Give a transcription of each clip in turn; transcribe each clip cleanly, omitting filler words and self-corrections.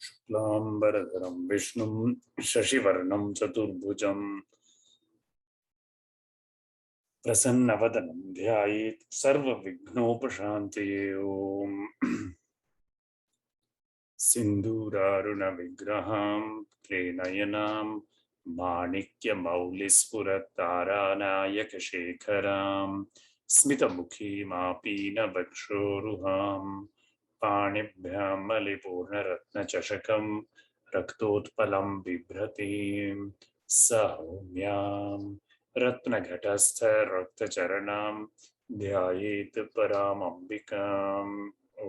शुक्लांबरधरं विष्णुं शशिवर्णं चतुर्भुजं प्रसन्नवदनं ध्यायेत् सर्वविघ्नोपशान्तये। ओम सिन्दूरारुणविग्रहां क्लेनयनां माणिक्यमौलिस्फुरतारानायकशेखरां स्मितमुखीमापीनवक्षोरुहां पाणिभ्यां मलिपूर्णरत्नचषकं रक्तोत्पलं बिभ्रतीं सौम्यां रत्नघटस्थरक्तचरणां ध्यायेत् परामम्बिकाम्। ॐ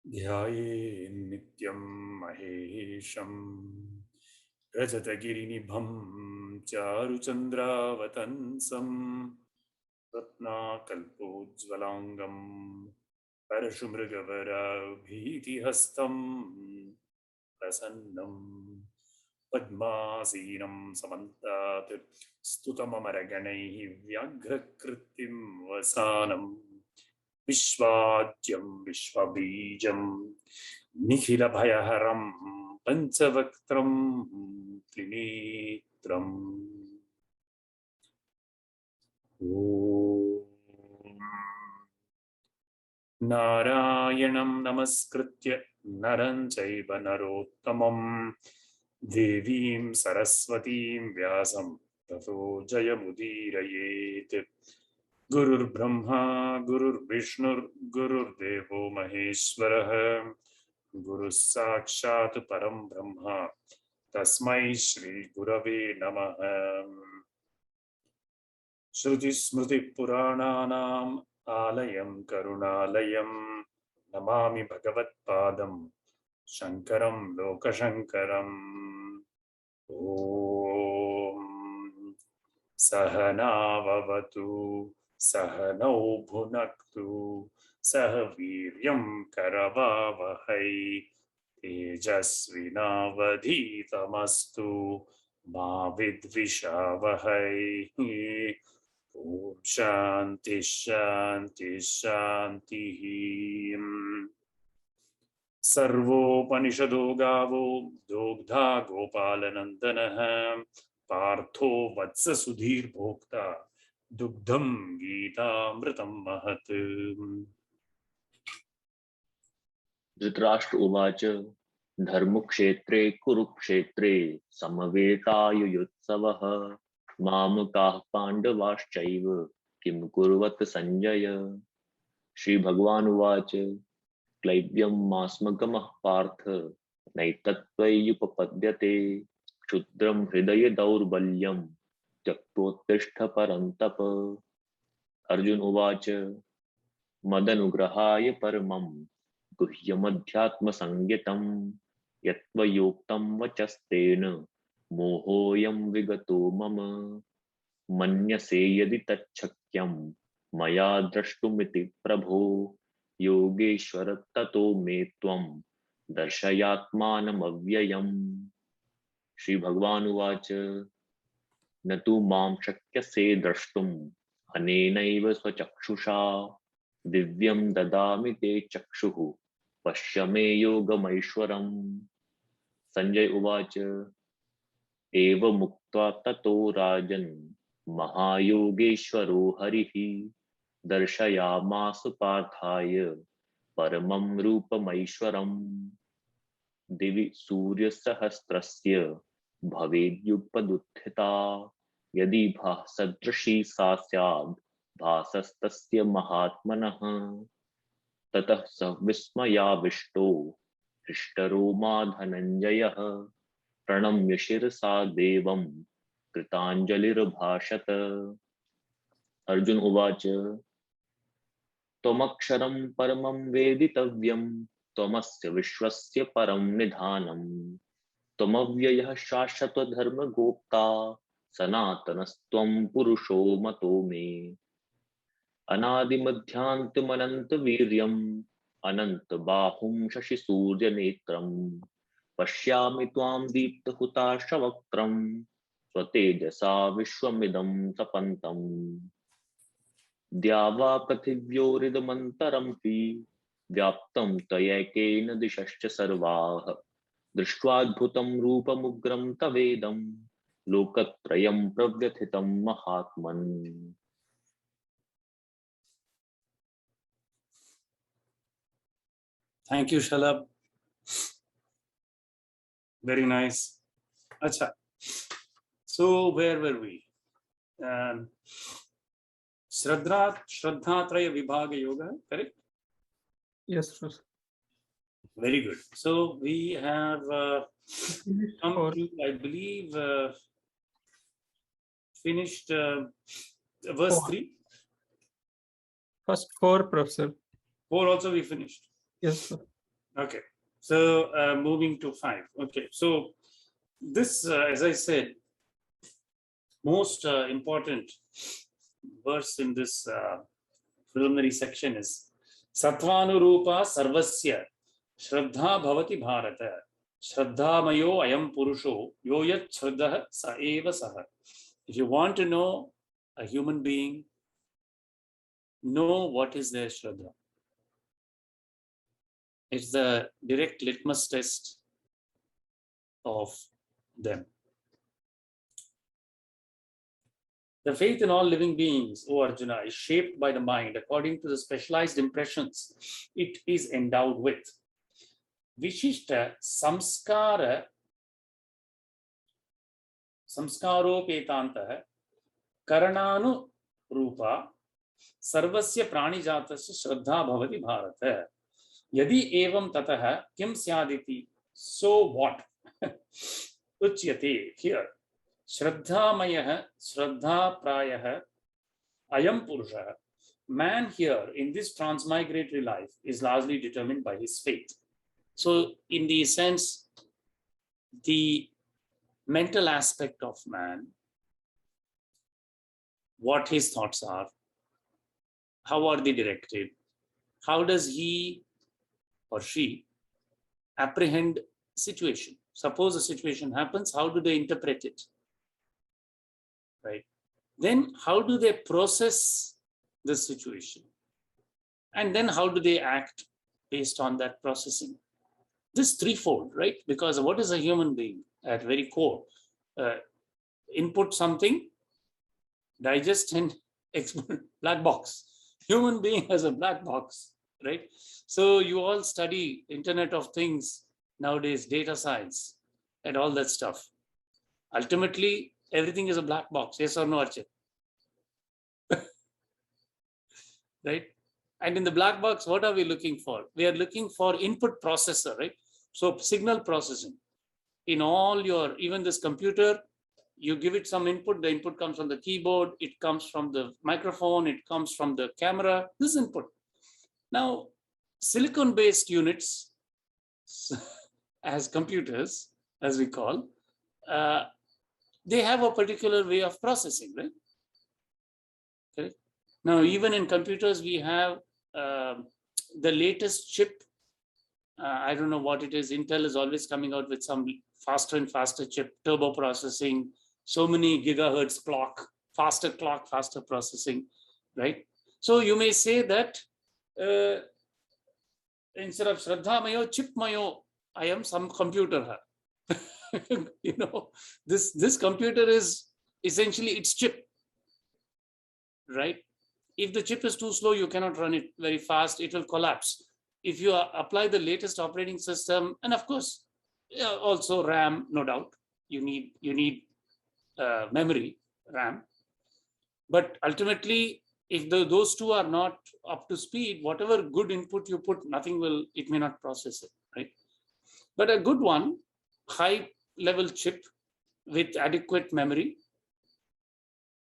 ध्यायेन्नित्यं महेशं रजतगिरिनिभं चारुचन्द्रावतंसं रत्नाकल्पोज्ज्वलाङ्गं परशुमृगवराभीतिहस्तं प्रसन्नं पद्मासीनं समन्तात् स्तुतममरगणैः व्याघ्रकृतिं वसानं विश्वाद्यं विश्वबीजं निखिलभयहरं पञ्चवक्त्रं त्रिनेत्रम्। ॐ नारायणं नमस्कृत्य नरं चैव नरोत्तमं देवीं सरस्वतीं व्यासं ततो जयमुदीरयेत्। गुरुर्ब्रह्मा गुरुर्विष्णुर्गुरुर्देवो महेश्वरः गुरुः साक्षात् परं ब्रह्म तस्मै श्री गुरवे नमः। श्रुतिस्मृतिपुराणानाम् आलयं करुणालयं नमामि भगवत्पादं शङ्करं लोकशङ्करम्। ॐ सहनाववतु सहनौ भुनक्तु सह वीर्यं करवावहै तेजस्विनावधीतमस्तु मा विद्विषावहै। ॐ शान्ति शान्ति शान्तिः। सर्वोपनिषदो गावो दोग्धा गोपालनन्दनः पार्थो वत्स सुधीर्भोक्ता दुग्धं गीतामृतं महत्। धृतराष्ट्र उवाच धर्मक्षेत्रे कुरुक्षेत्रे समवेतायुयुत्सवः मामकाः पाण्डवाश्चैव किं कुर्वत संजय। श्री भगवान उवाच क्लैब्यं मास्मगमः पार्थ नैतत्त्वय्युपपद्यते क्षुद्रं हृदय दौर्बल्यं त्यक्तोत्तिष्ठ परन्तप। अर्जुन उवाच मदनुग्रहाय परमं गुह्यमध्यात्मसंज्ञितं यत्त्वयोक्तं वचस्तेन मोहोऽयं विगतो मम। मन्यसे यदि तच्छक्यं मया द्रष्टुमिति प्रभो योगेश्वर ततो मे त्वं दर्शयात्मानमव्ययम्। श्री भगवान उवाच न तु मां शक्यसे द्रष्टुम् अनेनैव स्वचक्षुषा दिव्यं ददामि ते चक्षुः पश्य मे योगमैश्वरम्। संजय उवाच एवमुक्त्वा ततो राजन् महायोगेश्वरो हरिः दर्शयामास पार्थाय परमं रूपमैश्वरम्। दिवि सूर्यसहस्रस्य भवेद्युपदुत्थिता यदि भासदृशी सा स्याद् भासस्तस्य महात्मनः। ततः स विस्मयाविष्टो हृष्टरोमा धनञ्जयः प्रणम्य शिरसा देवं कृताञ्जलिर्भाषत। अर्जुन उवाच त्वमक्षरं परमं वेदितव्यं त्वमस्य विश्वस्य परं निधानम् त्वमव्ययः शाश्वतधर्मगोप्ता सनातनस्त्वं पुरुषो मतो मे। अनादिमध्यान्तमनन्तवीर्यम् अनन्तबाहुं शशिसूर्यनेत्रम् पश्यामि त्वां दीप्तहुताशवक्त्रम् स्वतेजसा विश्वमिदं तपन्तम् द्यावा पृथिव्योरिदमन्तरं हि व्याप्तं त्वयैकेन दिशश्च सर्वाः दृष्ट्वाद्भुतं रूपमुग्रं तवेदं लोकत्रयं प्रव्यथितं महात्मन्. Thank you, Shalab. Very nice. Acha. So where were we? Shraddhatraya Vibhaga Yoga, correct? Yes, sir. Very good. So we have come Or to, I believe, finished verse 3. first 4, Professor. 4 also we finished. Yes, sir. Okay. So moving to 5. Okay. So this, as I said, most important verse in this preliminary section is Sattvanurupa Sarvasya Shraddha Bhavati Bharata Shraddhamayo Ayam Purusho Yoyat Shraddha Sa Eva Saha. If you want to know a human being, know what is their Shraddha. It's the direct litmus test of them. The faith in all living beings, O Arjuna, is shaped by the mind according to the specialized impressions it is endowed with. Vishishta samskara samskaropetantah karananu rupa sarvasya pranijatasya shraddha bhavati bharata. Yadi evam tatah kim syaditi. So what? Uchyate here. Shraddhamayah, Shraddha Prayah, Ayam Purusha. Man here in this transmigratory life is largely determined by his faith. So, in the sense, the mental aspect of man, what his thoughts are, how are they directed, how does he or she apprehend situation? Suppose a situation happens, how do they interpret it? Right? Then how do they process the situation? And then how do they act based on that processing? This threefold, right? Because what is a human being at very core? Input something, digest and export, black box. Human being has a black box, right? So you all study Internet of Things nowadays, data science and all that stuff. Ultimately, everything is a black box, yes or no, Archit? Right? And in the black box, what are we looking for? We are looking for input processor, right? So signal processing. In all your, even this computer, you give it some input, the input comes from the keyboard, it comes from the microphone, it comes from the camera, this input. Now, silicon-based units, as computers, as we call, they have a particular way of processing, right? Okay. Now, even in computers, we have the latest chip. I don't know what it is. Intel is always coming out with some faster and faster chip, turbo processing, so many gigahertz clock, faster processing, right? So you may say that instead of Shraddha Mayo, Chip Mayo, I am some computer. You know, this computer is essentially its chip, right? If the chip is too slow, you cannot run it very fast, it will collapse. If you apply the latest operating system, and of course, also RAM, no doubt, you need memory, RAM. But ultimately, if those two are not up to speed, whatever good input you put, it may not process it, right? But a good one, high level chip with adequate memory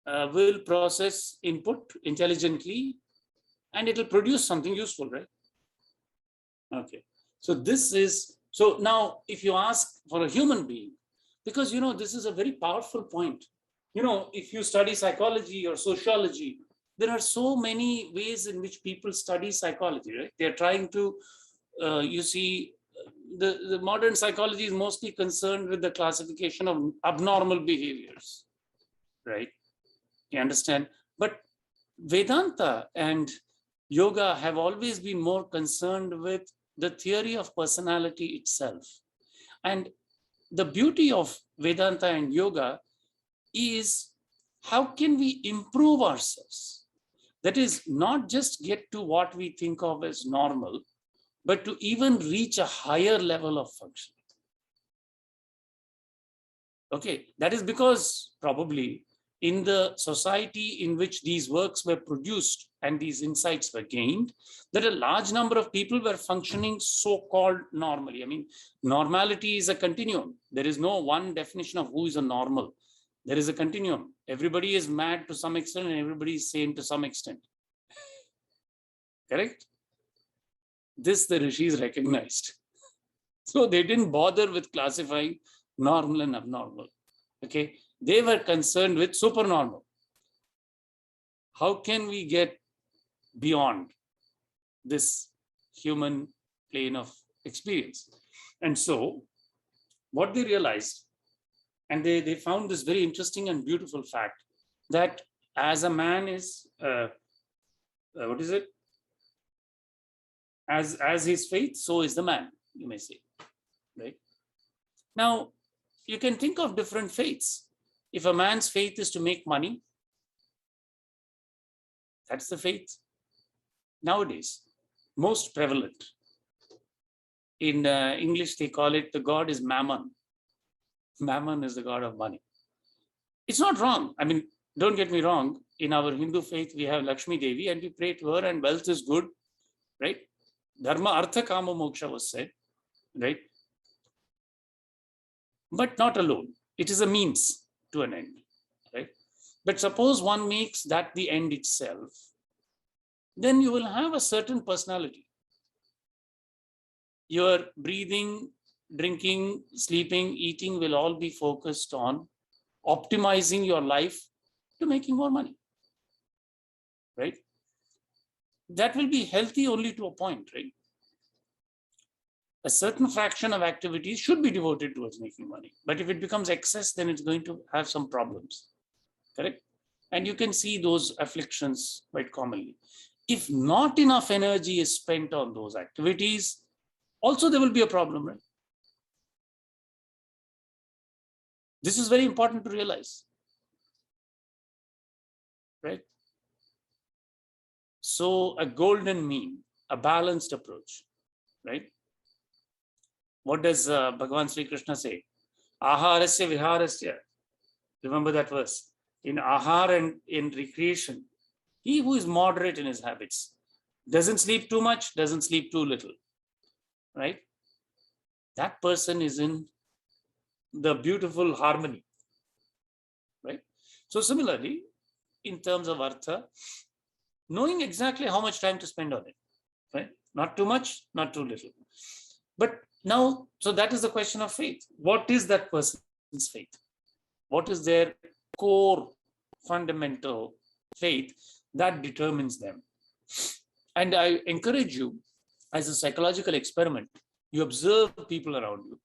will process input intelligently and it will produce something useful, right? Okay. So so now if you ask for a human being, because, you know, this is a very powerful point. You know, if you study psychology or sociology, there are so many ways in which people study psychology, right? They're trying to, you see, the modern psychology is mostly concerned with the classification of abnormal behaviors, right? You understand? But Vedanta and yoga have always been more concerned with the theory of personality itself. And the beauty of Vedanta and yoga is how can we improve ourselves? That is, not just get to what we think of as normal, but to even reach a higher level of function. Okay, that is because probably in the society in which these works were produced and these insights were gained, that a large number of people were functioning so-called normally. I mean, normality is a continuum. There is no one definition of who is a normal. There is a continuum. Everybody is mad to some extent and everybody is sane to some extent. Correct? This the rishis recognized. So they didn't bother with classifying normal and abnormal. Okay, they were concerned with supernormal. How can we get beyond this human plane of experience? And so what they realized, and they found this very interesting and beautiful fact, that as a man is, what is it? As his faith, so is the man, you may say, right? Now, you can think of different faiths. If a man's faith is to make money, that's the faith. Nowadays, most prevalent. In English, they call it the god is Mammon. Mammon is the god of money. It's not wrong. I mean, don't get me wrong. In our Hindu faith, we have Lakshmi Devi and we pray to her, and wealth is good, right? Dharma, Artha, Kama, Moksha was said, right? But not alone. It is a means to an end, right? But suppose one makes that the end itself, then you will have a certain personality. Your breathing, drinking, sleeping, eating will all be focused on optimizing your life to making more money, right? That will be healthy only to a point, right? A certain fraction of activities should be devoted towards making money. But if it becomes excess, then it's going to have some problems, correct? And you can see those afflictions quite commonly. If not enough energy is spent on those activities, also there will be a problem, right? This is very important to realize, right? So a golden mean, a balanced approach, right? What does Bhagavan Sri Krishna say? Aharasya viharasya. Remember that verse. In ahar and in recreation, he who is moderate in his habits, doesn't sleep too much, doesn't sleep too little, right? That person is in the beautiful harmony, right? So similarly, in terms of artha, knowing exactly how much time to spend on it, right? Not too much, not too little. But now, so that is the question of faith. What is that person's faith? What is their core fundamental faith that determines them? And I encourage you, as a psychological experiment, you observe people around you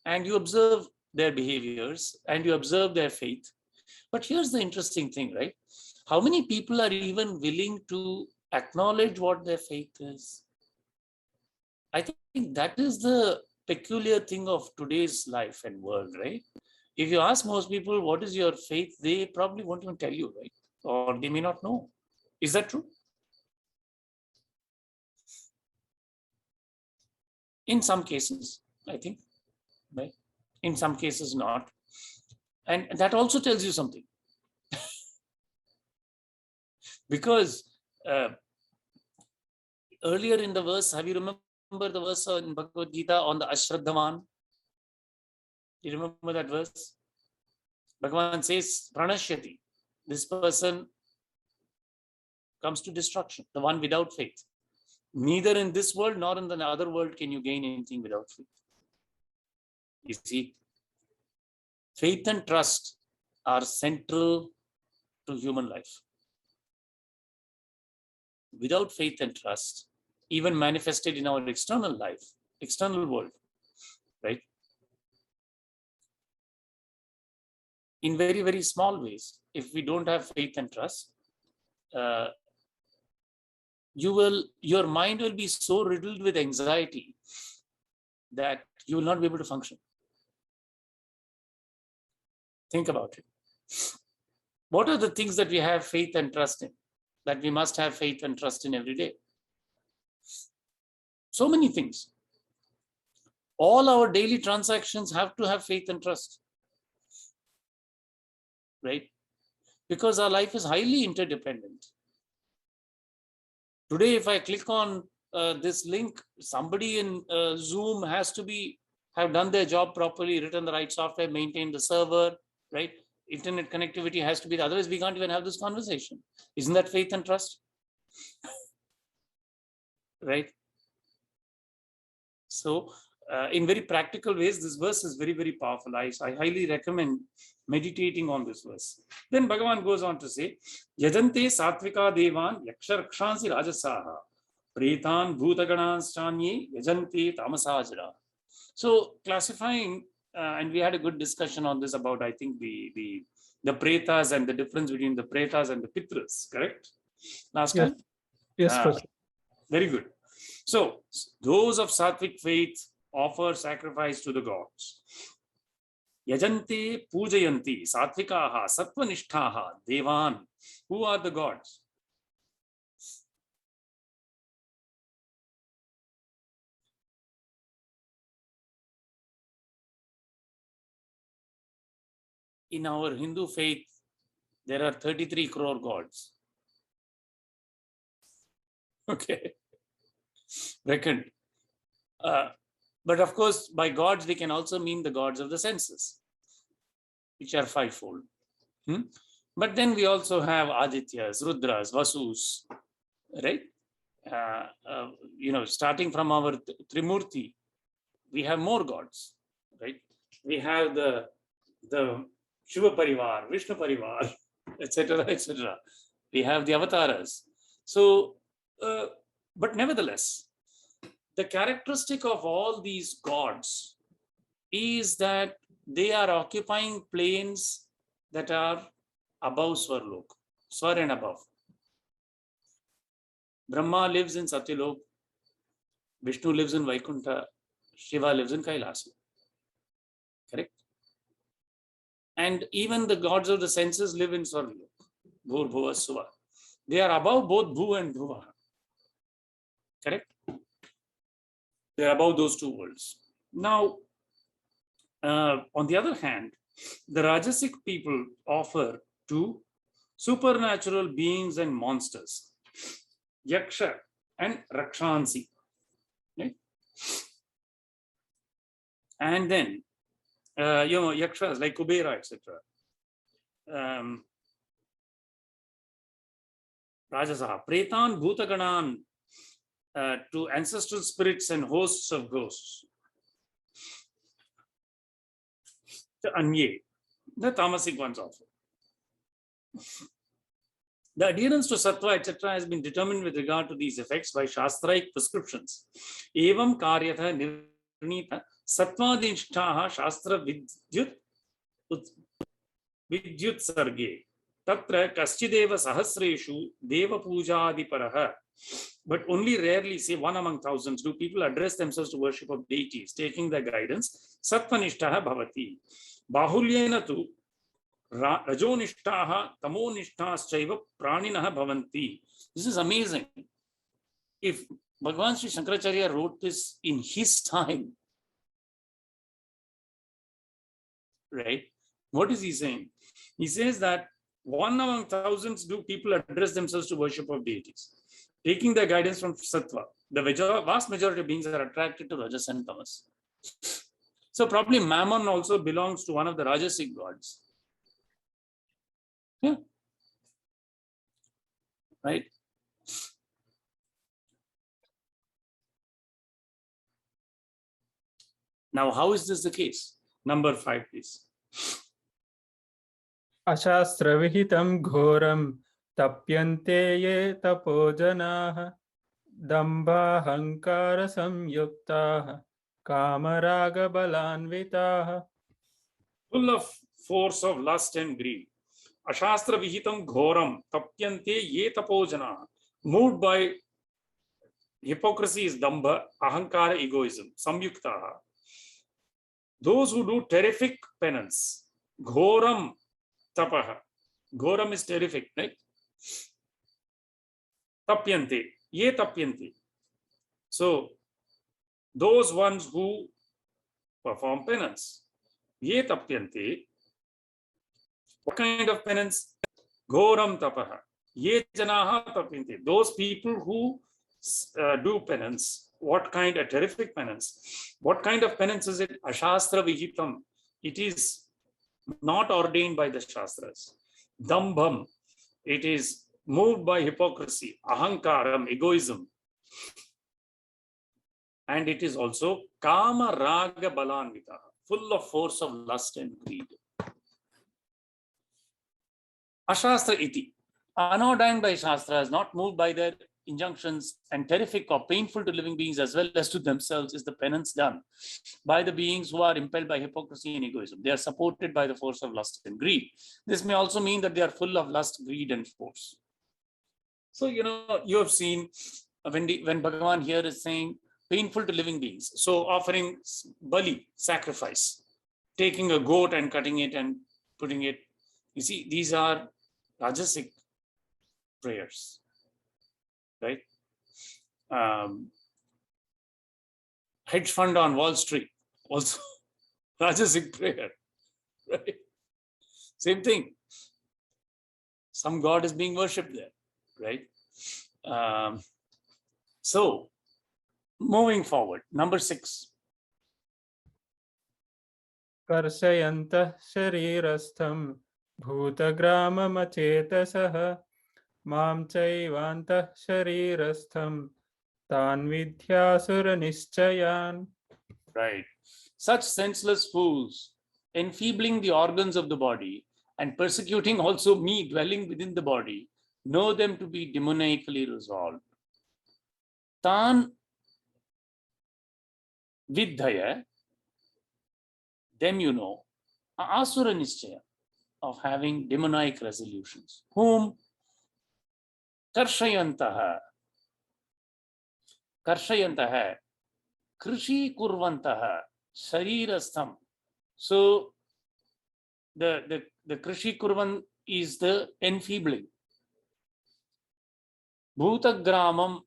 and you observe their behaviors and you observe their faith. But here's the interesting thing, right? How many people are even willing to acknowledge what their faith is? I think that is the peculiar thing of today's life and world, right? If you ask most people, what is your faith? They probably won't even tell you, right? Or they may not know. Is that true? In some cases, I think, right? In some cases, not. And that also tells you something. Because earlier in the verse, have you remember the verse in Bhagavad Gita on the Ashraddhavan? Do you remember that verse? Bhagavan says, Pranashyati, this person comes to destruction, the one without faith. Neither in this world nor in the other world can you gain anything without faith. You see, faith and trust are central to human life. Without faith and trust, even manifested in our external life, external world, right? In very, very small ways. If we don't have faith and trust, your mind will be so riddled with anxiety that you will not be able to function. Think about it. What are the things that we have faith and trust in, that we must have faith and trust in every day? So many things. All our daily transactions have to have faith and trust, right? Because our life is highly interdependent. Today, if I click on this link, somebody in Zoom has to have done their job properly, written the right software, maintained the server, right? Internet connectivity has to be, otherwise we can't even have this conversation. Isn't that faith and trust? Right? So in very practical ways, this verse is very, very powerful. I highly recommend meditating on this verse. Then Bhagavan goes on to say, Yajante satvika devan yaksharakshansi rajasaha pretan bhutaganas yajante tamasajara. So classifying, and we had a good discussion on this about, I think, the pretas and the difference between the pretas and the pitras, correct? Last time? Yes, Professor. Very good. So those of sattvic faith offer sacrifice to the gods. Yajante pujayanti sattvikaha sattvanishtaha devan. Who are the gods? In our Hindu faith, there are 33 crore gods. Okay. Reckoned. But of course, by gods, they can also mean the gods of the senses, which are fivefold. But then we also have Adityas, Rudras, Vasus, right? Starting from our Trimurti, we have more gods, right? We have the Shiva Parivar, Vishnu Parivar, etc., etc. We have the avatars. So, but nevertheless, the characteristic of all these gods is that they are occupying planes that are above Swarlok, Swar and above. Brahma lives in Satyalok, Vishnu lives in Vaikuntha, Shiva lives in Kailasa. Correct? And even the gods of the senses live in Swarlok, Bhur, Bhuva, Suva. They are above both Bhu and Bhuva. Correct? They are above those two worlds. Now, on the other hand, the Rajasic people offer to supernatural beings and monsters, Yaksha and Rakshansi. Right? And then, Yakshas like Kubera, etc. Rajasaha, Pretan, Bhutaganan, to ancestral spirits and hosts of ghosts. The Anye, the tamasic ones also. The adherence to sattva, etc., has been determined with regard to these effects by shastraic prescriptions. Evam karyatha nirnita sattvadinishtaha shastra vidyut sarge. Tatra kaschideva sahasreshu deva pujadiparaha. But only rarely, say one among thousands, do people address themselves to worship of deities, taking their guidance. Sattvanishtaha bhavati. Bahulyena tu rajonishtaha tamonishtaschaiva praninaha bhavanti. This is amazing. If Bhagavan Sri Shankaracharya wrote this in his time, right? What is he saying? He says that one among thousands do people address themselves to worship of deities, taking their guidance from sattva. The vast majority of beings are attracted to rajas and tamas. So probably Mammon also belongs to one of the Rajasic gods. Yeah. Right? Now, how is this the case? Number 5, please. Ashasravihitam ghoram tapyante ye tapojanaha dambha hankara samyuktaha कामरागबलान्विताः full of force of lust and greed. Ashastra vihitam ghoram tapyante ye tapojana. Moved by hypocrisy is dambha, ahankara, egoism, samyuktaha. Those who do terrific penance, ghoram tapaha. Ghoram is terrific, right? Tapyante, ye tapyante. So, those ones who perform penance, ye tapyante. What kind of penance? Ghoram tapaha. Ye janaha tapyante. Those people who do penance. What kind of terrific penance? What kind of penance is it? Ashastra vihitam. It is not ordained by the Shastras. Dambham. It is moved by hypocrisy. Ahankaram, egoism. And it is also kama raga balanvita, full of force of lust and greed. Ashastra iti, unordained by Shastras, not moved by their injunctions, and terrific or painful to living beings as well as to themselves, is the penance done by the beings who are impelled by hypocrisy and egoism. They are supported by the force of lust and greed. This may also mean that they are full of lust, greed, and force. So, you have seen when Bhagavan here is saying painful to living beings. So offering bali, sacrifice, taking a goat and cutting it and putting it. You see, these are Rajasic prayers, right? Hedge fund on Wall Street, also Rajasic prayer, right? Same thing. Some god is being worshipped there, right? So, moving forward, number 6. कर्षयन्तः शरीरस्थं भूतग्राममचेतसः मां चैवान्तः शरीरस्थं तान् विद्यासुरनिश्चयान्. Right. Such senseless fools, enfeebling the organs of the body and persecuting also me dwelling within the body, know them to be demoniacally resolved. Tan vidhaya, them you know, asura nischaya, of having demonic resolutions. Whom? Karshayantaha. Karshayantaha. Krishi kurvantaha. Sharirastham. So the Krishi kurvan is the enfeebling. Bhutagramam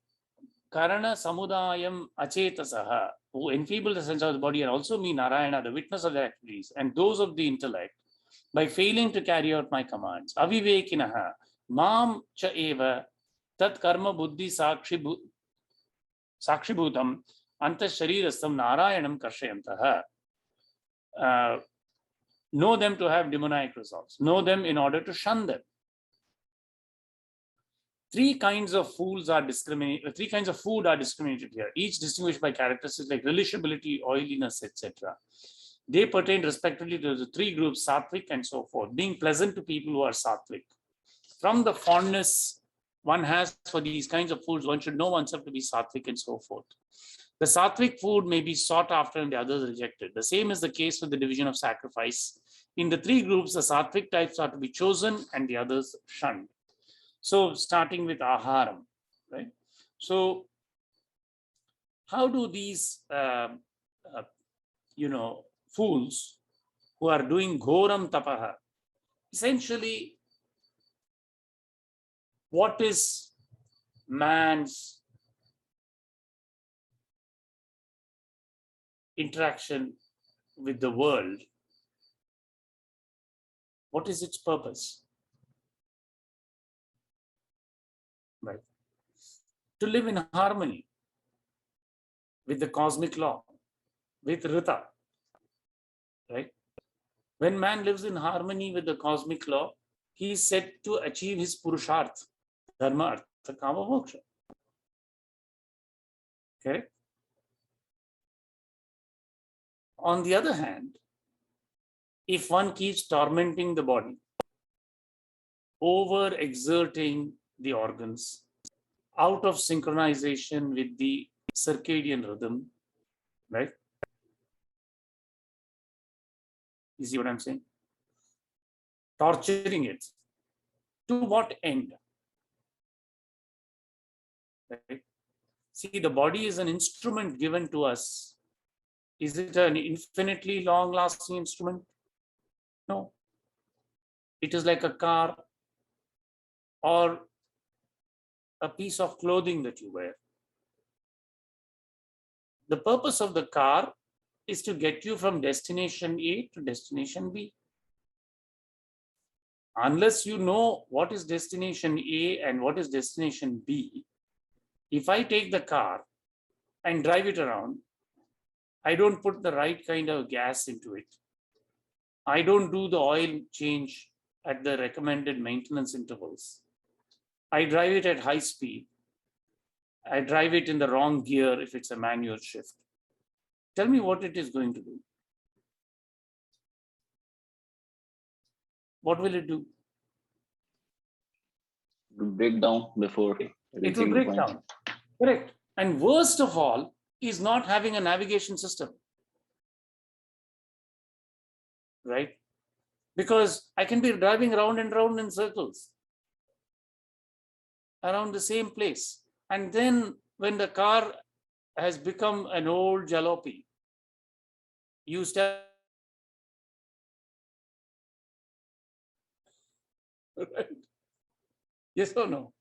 karana samudayam achetasaha, who enfeeble the sense of the body and also me Narayana, the witness of their activities, and those of the intellect, by failing to carry out my commands. Avivekinaha mam cha eva tat karma buddhi sakshibhutam anta sharirastam narayanam karshayantaha. Know them to have demoniac results. Know them in order to shun them. 3 kinds of fools are discriminated. 3 kinds of food are discriminated here, each distinguished by characteristics like relishability, oiliness, etc. They pertain respectively to the 3 groups, sattvic and so forth, being pleasant to people who are sattvic. From the fondness one has for these kinds of foods, one should know oneself to be sattvic and so forth. The sattvic food may be sought after and the others rejected. The same is the case with the division of sacrifice. In the 3 groups, the sattvic types are to be chosen and the others shunned. So starting with aharam, right? So how do these, fools who are doing ghoram tapaha, essentially, what is man's interaction with the world? What is its purpose? Right. To live in harmony with the cosmic law, with Rita. Right? When man lives in harmony with the cosmic law, he is said to achieve his purusharth, dharma, artha, kama, moksha. Okay? On the other hand, if one keeps tormenting the body, over-exerting the organs, out of synchronization with the circadian rhythm, right? You see what I'm saying? Torturing it. To what end? Right? See, the body is an instrument given to us. Is it an infinitely long-lasting instrument? No. It is like a car or a piece of clothing that you wear. The purpose of the car is to get you from destination A to destination B. Unless you know what is destination A and what is destination B, if I take the car and drive it around, I don't put the right kind of gas into it. I don't do the oil change at the recommended maintenance intervals. I drive it at high speed. I drive it in the wrong gear if it's a manual shift. Tell me what it is going to do. What will it do? To break down before It will reaching the break point. down. Correct. And worst of all is not having a navigation system. Right? Because I can be driving round and round in circles around the same place. And then when the car has become an old jalopy, you start. Right? Yes or no?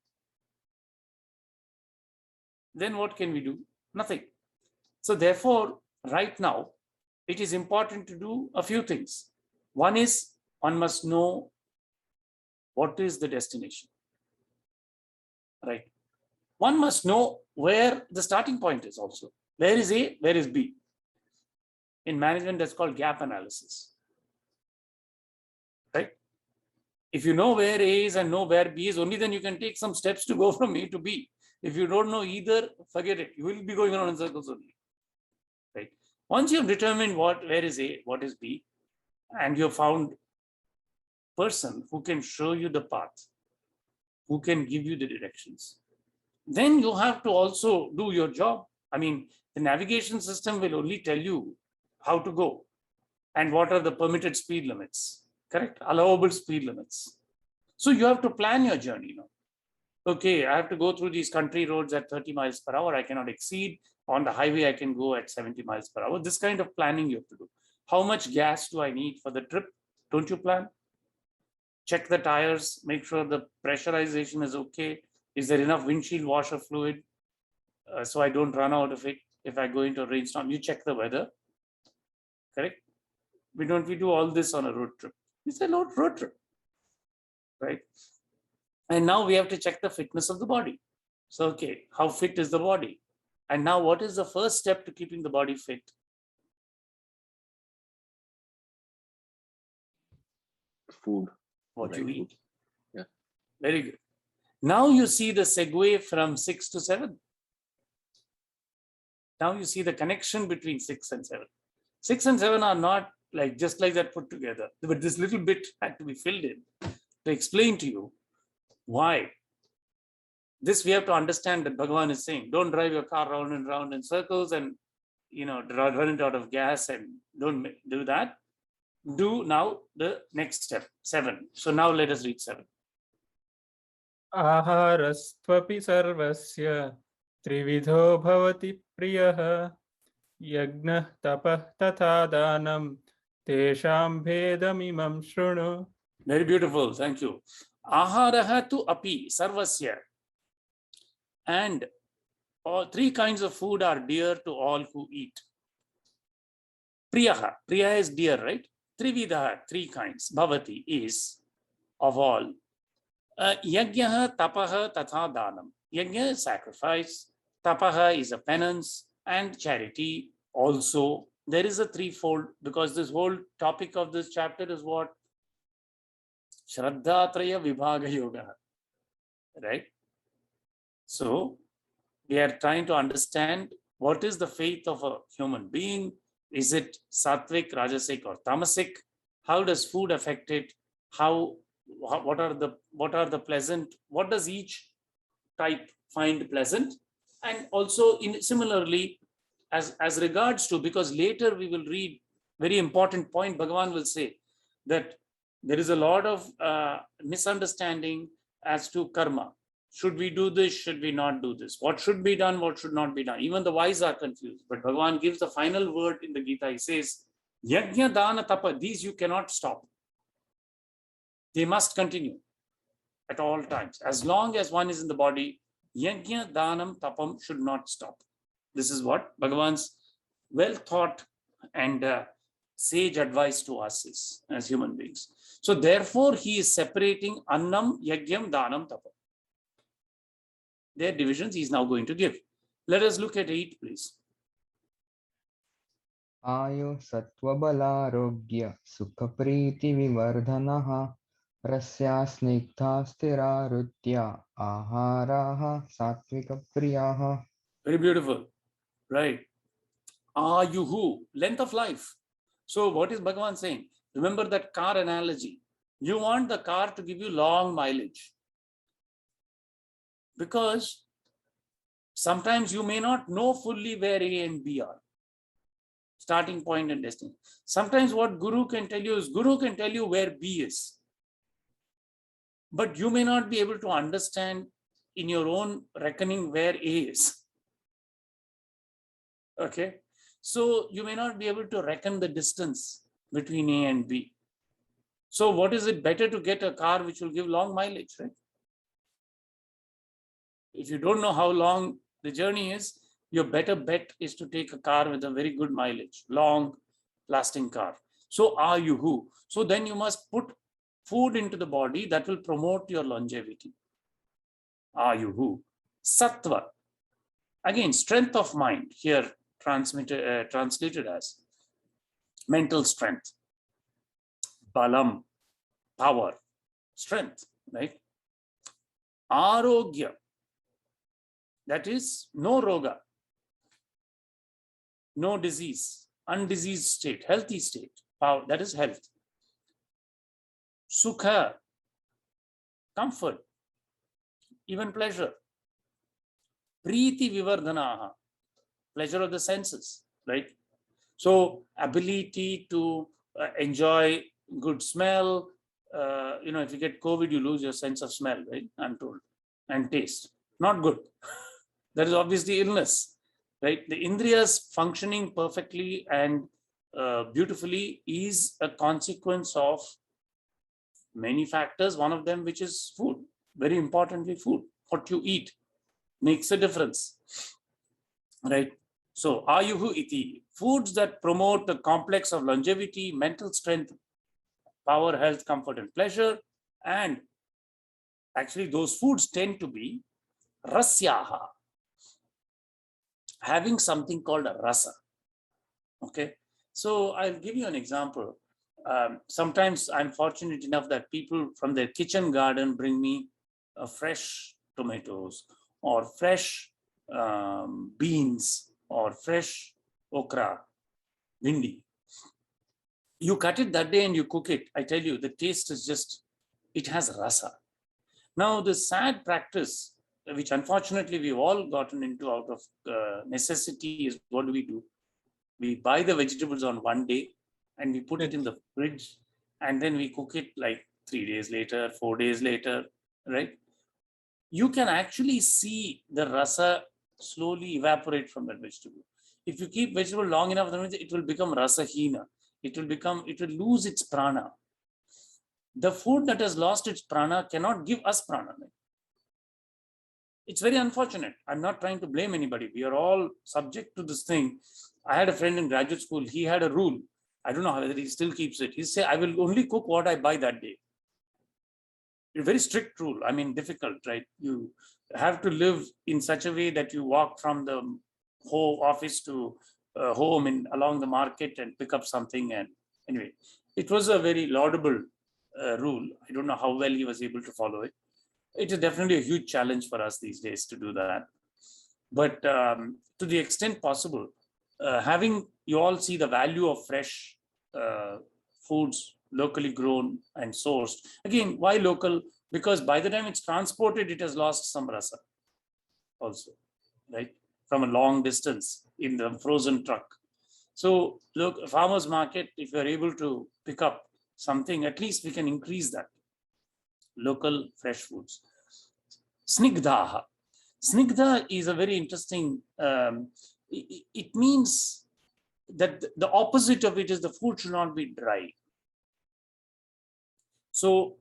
Then what can we do? Nothing. So therefore, right now, it is important to do a few things. One is, one must know what is the destination. Right? One must know where the starting point is also. Where is A, where is B? In management, that's called gap analysis. Right? If you know where A is and know where B is, only then you can take some steps to go from A to B. If you don't know either, forget it. You will be going around in circles only. Right? Once you've determined where is A, what is B, and you've found a person who can show you the path, who can give you the directions, then you have to also do your job. I mean, the navigation system will only tell you how to go and what are the permitted speed limits, correct? Allowable speed limits. So you have to plan your journey now. Okay, I have to go through these country roads at 30 miles per hour. I cannot exceed. On the highway, I can go at 70 miles per hour. This kind of planning you have to do. How much gas do I need for the trip? Don't you plan? Check the tires, make sure the pressurization is okay. Is there enough windshield washer fluid so I don't run out of it if I go into a rainstorm? You check the weather, correct? We do all this on a road trip. It's a road trip, right? And now we have to check the fitness of the body. So, okay, how fit is the body? And now what is the first step to keeping the body fit? Food. What Right, you food. eat. Yeah. Very good. Now you see the segue from 6 to 7. Now you see the connection between 6 and 7. 6 and 7 are not like just like that put together, but this little bit had to be filled in to explain to you why. This we have to understand that Bhagavan is saying, don't drive your car round and round in circles and run it out of gas, and don't do that. Do now the next step, 7. So now let us read 7. आहारस्त्वपि सर्वस्य त्रिविधो भवति प्रियः यज्ञः तपः तथा दानं तेषां भेदमिमं शृणु. Very beautiful, thank you. Aharaha tu api sarvasya. And all 3 kinds of food are dear to all who eat. Priyaha, priya is dear, right? Trividha, 3 kinds. Bhavati is of all. Yajnaha, tapaha, tatha danam. Yajna is sacrifice, tapaha is a penance, and charity also. There is a threefold, because this whole topic of this chapter is what? Shraddhatraya Vibhaga Yoga, right? So we are trying to understand what is the faith of a human being. Is it sattvic, rajasic, or tamasic? How does food affect it? What are the pleasant? What does each type find pleasant? And also similarly, as regards to, because later we will read very important point Bhagavan will say, that there is a lot of misunderstanding as to karma. Should we do this? Should we not do this? What should be done? What should not be done? Even the wise are confused. But Bhagavan gives the final word in the Gita. He says, Yajna, Dana, Tapa, these you cannot stop. They must continue at all times. As long as one is in the body, Yajna, Danam, Tapam should not stop. This is what Bhagavan's well thought and sage advice to us is as human beings. So therefore, he is separating Annam, Yagyam, Danam, Tapam. Their divisions he is now going to give. Let us look at 8, please. Ayu sattvabalarogya sukhapriti vivardhanaha rasya snigdha sthirarudya aharaha sattvika priyaha. Very beautiful, right? Ayuhu, length of life. So what is Bhagavan saying? Remember that car analogy. You want the car to give you long mileage. Because sometimes you may not know fully where A and B are. Starting point and destination. Sometimes what Guru can tell you is, Guru can tell you where B is. But you may not be able to understand in your own reckoning where A is. Okay. So you may not be able to reckon the distance between A and B. So what is it better to get a car which will give long mileage, right? If you don't know how long the journey is, your better bet is to take a car with a very good mileage, long lasting car. So ayuhu. So then you must put food into the body that will promote your longevity. Ayuhu. Sattva. Again, strength of mind here translated as mental strength. Balam, power, strength, right? Arogya. That is no roga, no disease, undiseased state, healthy state, power, that is health. Sukha, comfort, even pleasure. Priti vivardhanaha, pleasure of the senses, right? So ability to enjoy good smell. If you get COVID, you lose your sense of smell, right? I'm told, and taste. Not good. That is obviously illness, right? The Indriyas functioning perfectly and beautifully is a consequence of many factors. One of them, which is food, very importantly, food. What you eat makes a difference, right? So, ayuhu iti, foods that promote the complex of longevity, mental strength, power, health, comfort, and pleasure. And actually, those foods tend to be rasyaha, having something called a rasa. Okay, so I'll give you an example. Sometimes I'm fortunate enough that people from their kitchen garden bring me fresh tomatoes or fresh beans or fresh okra, bindi. You cut it that day and you cook it. I tell you, the taste is just, it has rasa. Now, the sad practice, which unfortunately we've all gotten into out of necessity, is what do? We buy the vegetables on one day and we put it in the fridge and then we cook it like 3 days later, 4 days later, right? You can actually see the rasa slowly evaporate from that vegetable. If you keep vegetable long enough, it will become rasahina. It will lose its prana. The food that has lost its prana cannot give us prana. It's very unfortunate. I'm not trying to blame anybody. We are all subject to this thing. I had a friend in graduate school. He had a rule. I don't know whether he still keeps it. He said, I will only cook what I buy that day. A very strict rule. I mean, difficult, right? You have to live in such a way that you walk from the home office to home along the market and pick up something. And anyway, it was a very laudable rule. I don't know how well he was able to follow it. It is definitely a huge challenge for us these days to do that. But to the extent possible, having you all see the value of fresh foods, locally grown and sourced. Again, why local? Because by the time it's transported, it has lost some rasa also, right? From a long distance in the frozen truck. So look, farmers market, if you're able to pick up something, at least we can increase that. Local fresh foods. Snigdha. Snigdha is a very interesting, it means that the opposite of it is the food should not be dry. So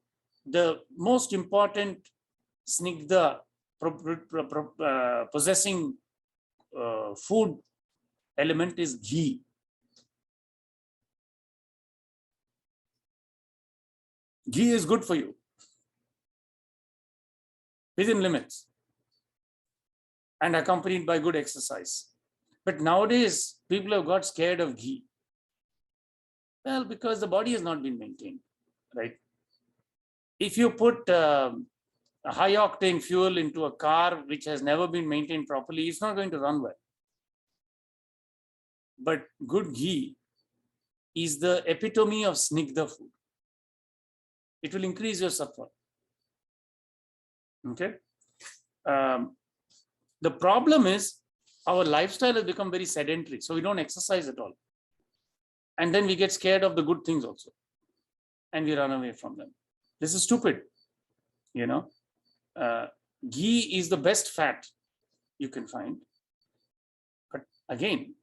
the most important snigdha possessing food element is ghee. Ghee is good for you within limits and accompanied by good exercise. But nowadays, people have got scared of ghee. Well, because the body has not been maintained, right? If you put a high octane fuel into a car which has never been maintained properly, it's not going to run well. But good ghee is the epitome of snigdha food. It will increase your sattva. Okay. The problem is our lifestyle has become very sedentary, so we don't exercise at all. And then we get scared of the good things also, and we run away from them. This is stupid. You know, ghee is the best fat you can find. But again,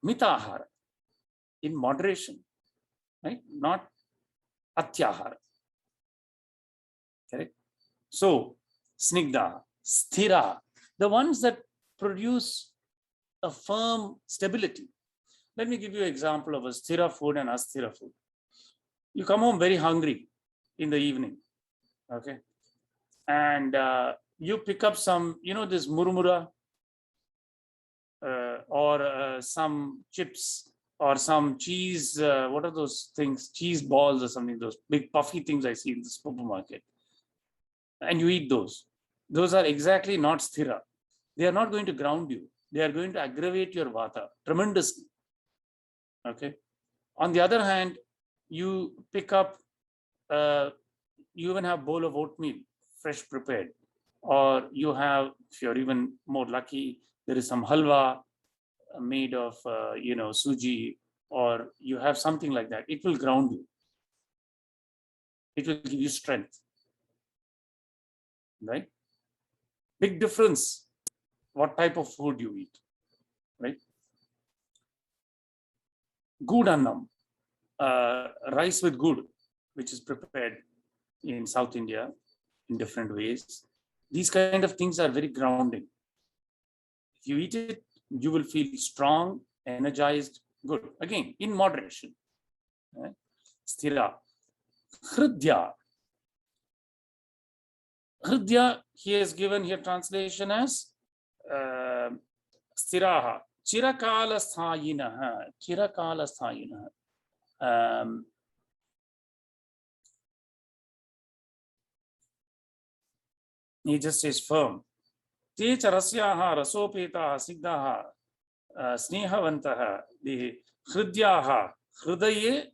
mitahara, in moderation, right? Not atyahara. Correct? So, snigdha, sthira, the ones that produce a firm stability. Let me give you an example of a sthira food and asthira food. You come home very hungry in the evening, okay? And you pick up some, you know, this murmura or some chips or some cheese, what are those things? Cheese balls or something, those big puffy things I see in the supermarket. And you eat those. Those are exactly not sthira. They are not going to ground you. They are going to aggravate your vata tremendously. Okay. On the other hand, you pick up, you even have a bowl of oatmeal, fresh prepared, or you have, if you're even more lucky, there is some halwa made of, suji, or you have something like that. It will ground you. It will give you strength. Right? Big difference what type of food you eat, right? Good annam, rice with good, which is prepared in South India in different ways. These kind of things are very grounding. If you eat it, you will feel strong, energized, good. Again, in moderation. Right? Sthira. Hridya. Hridya, he has given here translation as sthiraha, chirakala sthayinaha, chirakala sthayinaha. He just says firm. Te charasyaha rasopetaha sigdaha snehavantaha, the hridyaha, hridaya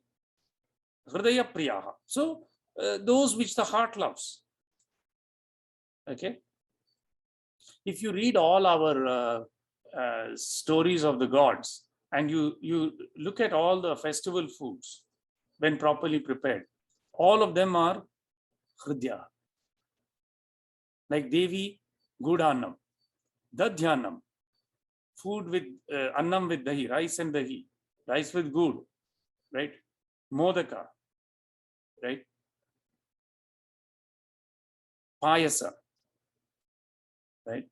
priyaha. So those which the heart loves. Okay. If you read all our stories of the gods and you look at all the festival foods when properly prepared, all of them are hridya. Like Devi, good annam, dadhyanam, food with annam with dahi, rice and dahi, rice with good, right? Modaka, right? Payasa. Right?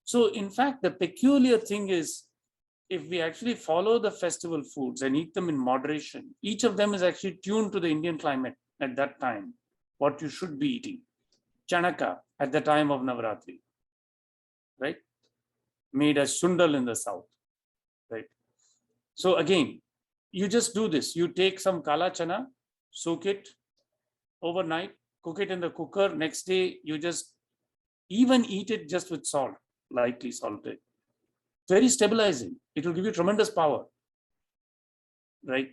So in fact, the peculiar thing is, if we actually follow the festival foods and eat them in moderation, each of them is actually tuned to the Indian climate at that time, what you should be eating. Chanaka at the time of Navaratri, right? Made as sundal in the south, right? So again, you just do this. You take some kala chana, soak it overnight, cook it in the cooker. Next day, you just even eat it just with salt, lightly salted. Very stabilizing. It will give you tremendous power, right?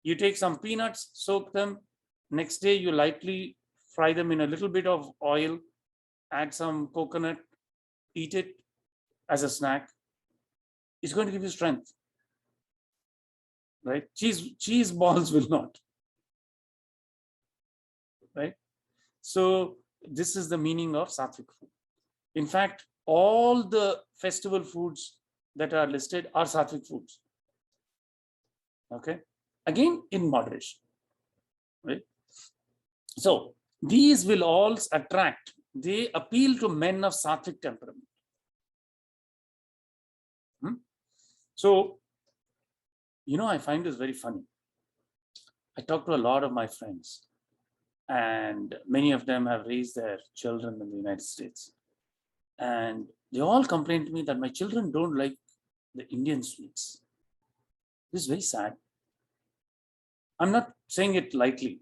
You take some peanuts, soak them. Next day, you lightly fry them in a little bit of oil, add some coconut, eat it as a snack. It's going to give you strength, right? Cheese balls will not, right? So this is the meaning of sattvic food. In fact, all the festival foods that are listed are sattvic foods. Okay, again in moderation, right? So these will all attract. They appeal to men of sattvic temperament. So, I find this very funny. I talk to a lot of my friends, and many of them have raised their children in the United States. And they all complain to me that my children don't like the Indian sweets. This is very sad. I'm not saying it lightly,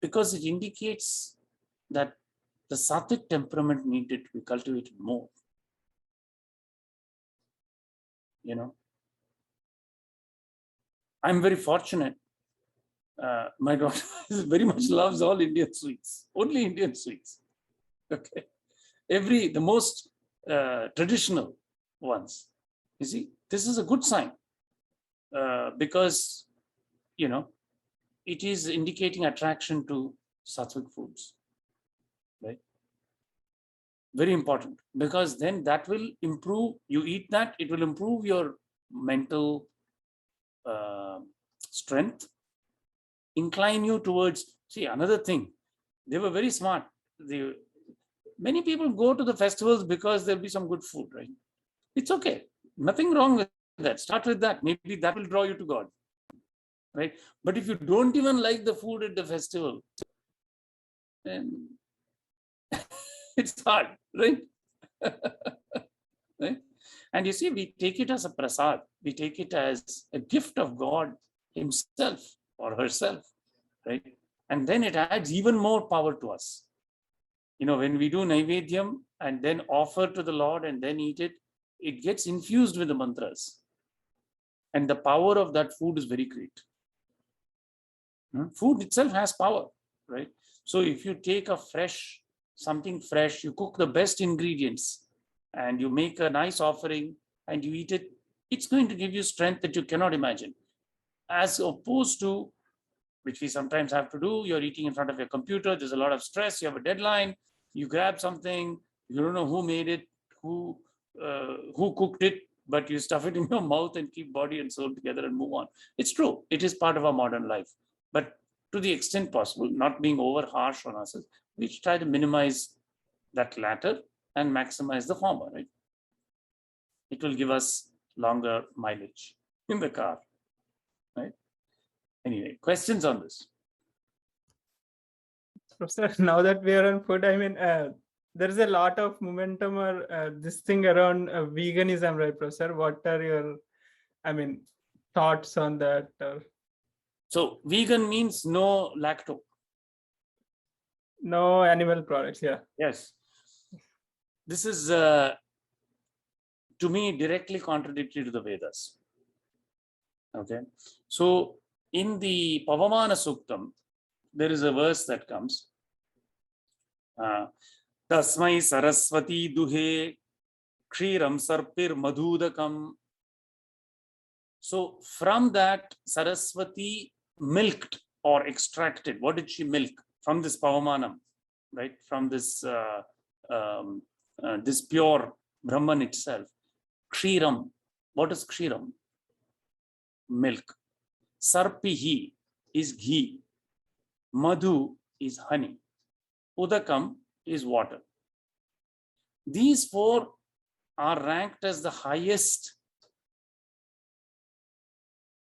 because it indicates that the sattvic temperament needed to be cultivated more. I'm very fortunate. My daughter very much loves all Indian sweets, only Indian sweets. Okay, the most traditional ones. You see, this is a good sign, because it is indicating attraction to sattvic foods, right? Very important, because then that will improve. You eat that, it will improve your mental strength, incline you towards. See, another thing, they were very smart. Many people go to the festivals because there'll be some good food, right? It's okay, nothing wrong with that. Start with that. Maybe that will draw you to God, right? But if you don't even like the food at the festival, then it's hard, right? Right? And you see, we take it as a prasad. We take it as a gift of God himself or herself, right? And then it adds even more power to us. When we do Naivedyam and then offer to the Lord and then eat it, it gets infused with the mantras. And the power of that food is very great. Food itself has power, right? So if you take something fresh, you cook the best ingredients, and you make a nice offering and you eat it, it's going to give you strength that you cannot imagine. As opposed to, which we sometimes have to do, you're eating in front of your computer, there's a lot of stress, you have a deadline, you grab something, you don't know who made it, who cooked it, but you stuff it in your mouth and keep body and soul together and move on. It's true, it is part of our modern life. But to the extent possible, not being over harsh on ourselves, we try to minimize that latter and maximize the former, right? It will give us longer mileage in the car, right? Anyway, questions on this? Professor, now that we are on food, there's a lot of momentum or this thing around veganism, right, Professor? What are your, thoughts on that? So vegan means no lacto. No animal products, yeah. Yes. This is, to me, directly contradictory to the Vedas. Okay. So in the Pavamana Suktam, there is a verse that comes. Tasmai Saraswati Duhe Kshiram Sarpir Madhudakam. So from that, Saraswati milked or extracted. What did she milk? From this Pavamanam, right? From this this pure Brahman itself. Kshiram. What is Kshiram? Milk. Sarpihi is ghee. Madhu is honey. Udakam is water. These four are ranked as the highest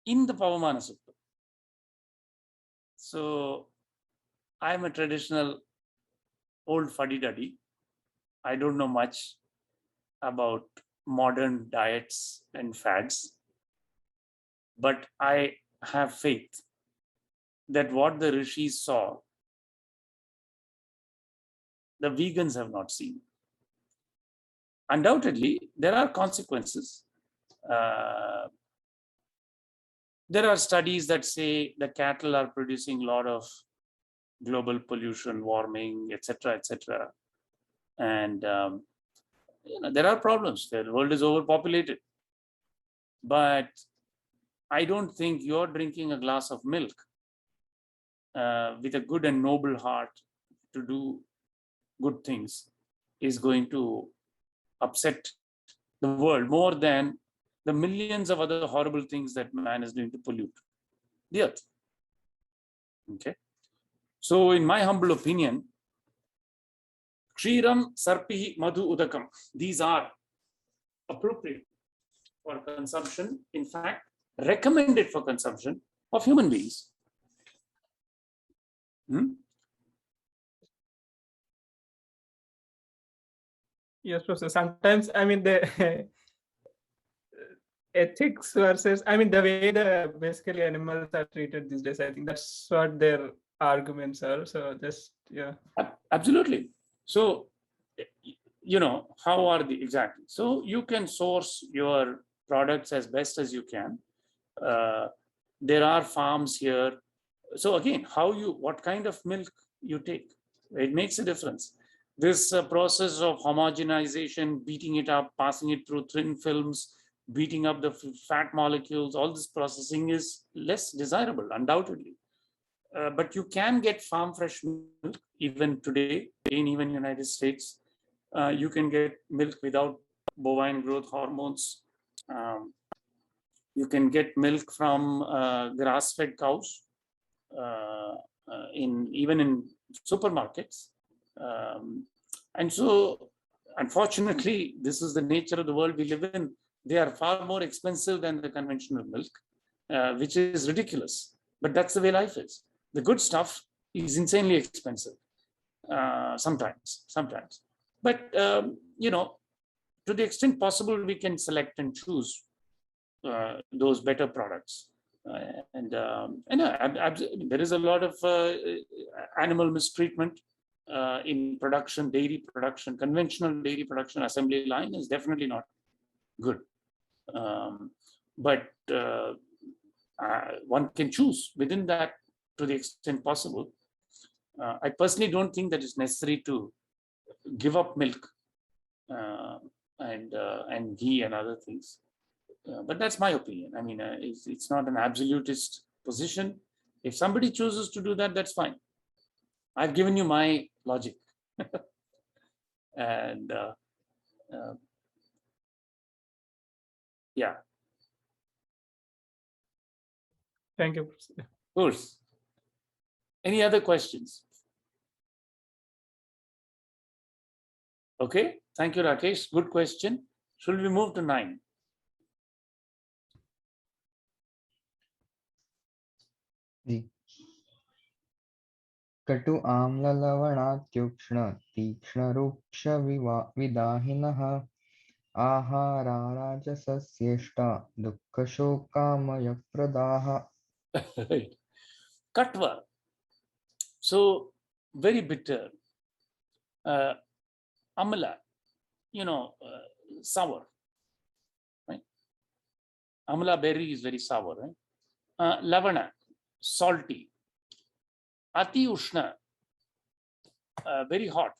in the Pavamana Sukta. So I'm a traditional old fuddy-duddy. I don't know much about modern diets and fads, but I have faith that what the rishis saw, the vegans have not seen. Undoubtedly, there are consequences. There are studies that say the cattle are producing a lot of global pollution, warming, etc., etc. And there are problems. The world is overpopulated. But I don't think you're drinking a glass of milk with a good and noble heart to do good things is going to upset the world more than the millions of other horrible things that man is doing to pollute the earth. Okay. So in my humble opinion, Kshiram, Sarpihi, Madhu, Udakam, these are appropriate for consumption, in fact, recommended for consumption of human beings. Yes, Professor. Sometimes, I mean, the ethics versus, I mean, the way the basically animals are treated these days, I think that's what their arguments are. So just, yeah. Absolutely. So, how are the exactly? So you can source your products as best as you can. There are farms here. So again, what kind of milk you take, it makes a difference. This process of homogenization, beating it up, passing it through thin films, beating up the fat molecules, all this processing is less desirable, undoubtedly. But you can get farm fresh milk even today in even United States. You can get milk without bovine growth hormones. You can get milk from grass-fed cows even in supermarkets. And so, unfortunately, this is the nature of the world we live in. They are far more expensive than the conventional milk, which is ridiculous. But that's the way life is. The good stuff is insanely expensive sometimes. But, to the extent possible, we can select and choose those better products. There is a lot of animal mistreatment in production, dairy production, conventional dairy production, assembly line is definitely not good. But one can choose within that to the extent possible. I personally don't think that it's necessary to give up milk and ghee and other things. But that's my opinion. I mean, it's not an absolutist position. If somebody chooses to do that, that's fine. I've given you my logic. And yeah. Thank you, Professor. Of course. Any other questions? Okay, thank you, Rakesh. Good question. Should we move to 9? कटु आम्ल लवणात्युक्ष्ण तीक्ष्ण रूक्ष विदाहिनः आहारा राजसस्येष्टा दुःख शोकामय प्रदाः. Katva. So very bitter. Amla, sour. Right? Amla berry is very sour. Right? Lavana, salty. Ati Ushna, very hot.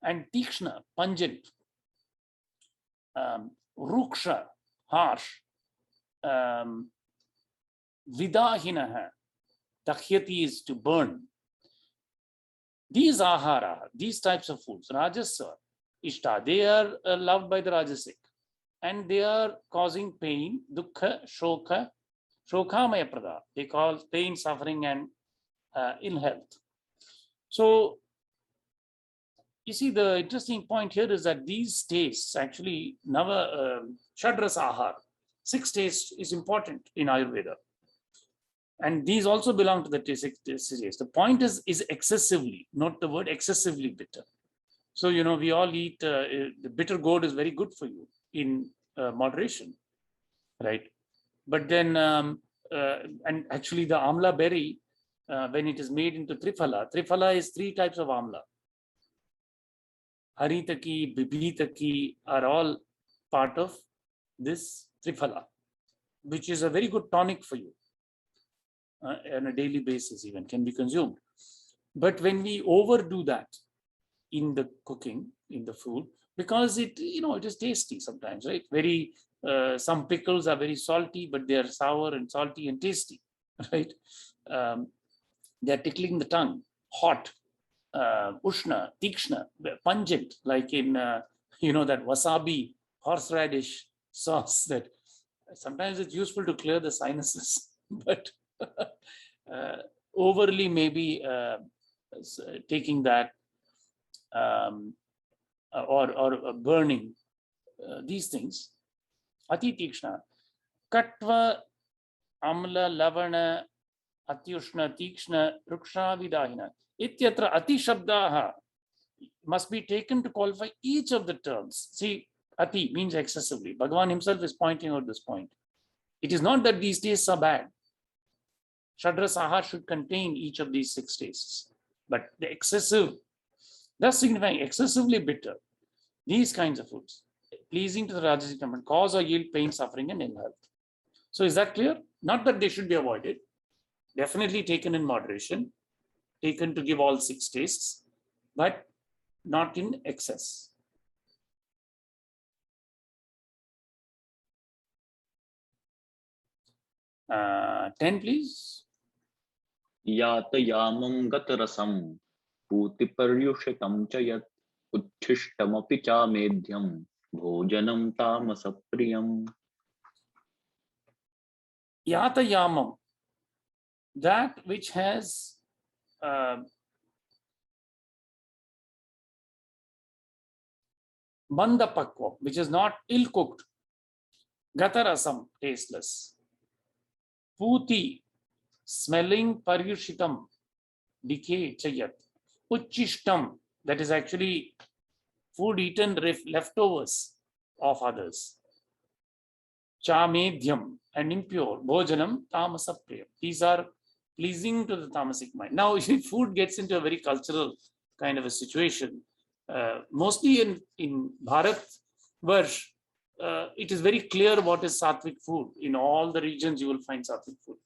And Tikshna, pungent. Ruksha, harsh. Vidahinaha, Takhyati is to burn. These ahara, these types of foods, Rajasa, Ishta, they are loved by the Rajasic. And they are causing pain, dukkha, shoka, shokamaya prada. They cause pain, suffering, and ill health. So, you see, the interesting point here is that these tastes actually, Shadras ahar, 6 tastes is important in Ayurveda. And these also belong to the taste. The point is excessively, not the word excessively bitter. So, we all eat, the bitter gourd is very good for you in moderation, right? But then, and actually the amla berry, when it is made into triphala is 3 types of amla. Haritaki, bibitaki are all part of this triphala, which is a very good tonic for you. On a daily basis even can be consumed. But when we overdo that in the cooking, in the food, because it is tasty sometimes, right? Very some pickles are very salty, but they are sour and salty and tasty, right? They are tickling the tongue, hot, ushna, tikshna, pungent, like in that wasabi horseradish sauce that sometimes it's useful to clear the sinuses, but overly maybe taking that or burning these things. Ati tikshna, katva, amla, lavana, atyushna, tikshna, ruksha, vidahina. Ityatra ati shabdaha must be taken to qualify each of the terms. See, ati means excessively. Bhagavan himself is pointing out this point. It is not that these tastes are bad. Shadrasaha should contain each of these 6 tastes. But the excessive, thus signifying excessively bitter, these kinds of foods, pleasing to the Rajasic temperament, cause or yield pain, suffering, and ill health. So is that clear? Not that they should be avoided. Definitely taken in moderation, taken to give all 6 tastes, but not in excess. Uh, 10, please. यातयामं गतरसं पूतिपर्युषितं च यत् उच्छिष्टमपि चामेध्यं भोजनं तामसप्रियम्. Yatayamam, that which has mandapakva, which is not ill cooked. Gatarasam, tasteless. Puti, smelling, paryushitam, decay, chayat. Uchishtam, that is actually food eaten leftovers of others. Chamedhyam, and impure. Bhojanam, tamasa priyam. These are pleasing to the tamasic mind. Now, if food gets into a very cultural kind of a situation, mostly in Bharat Varsh, it is very clear what is sattvic food. In all the regions, you will find sattvic food.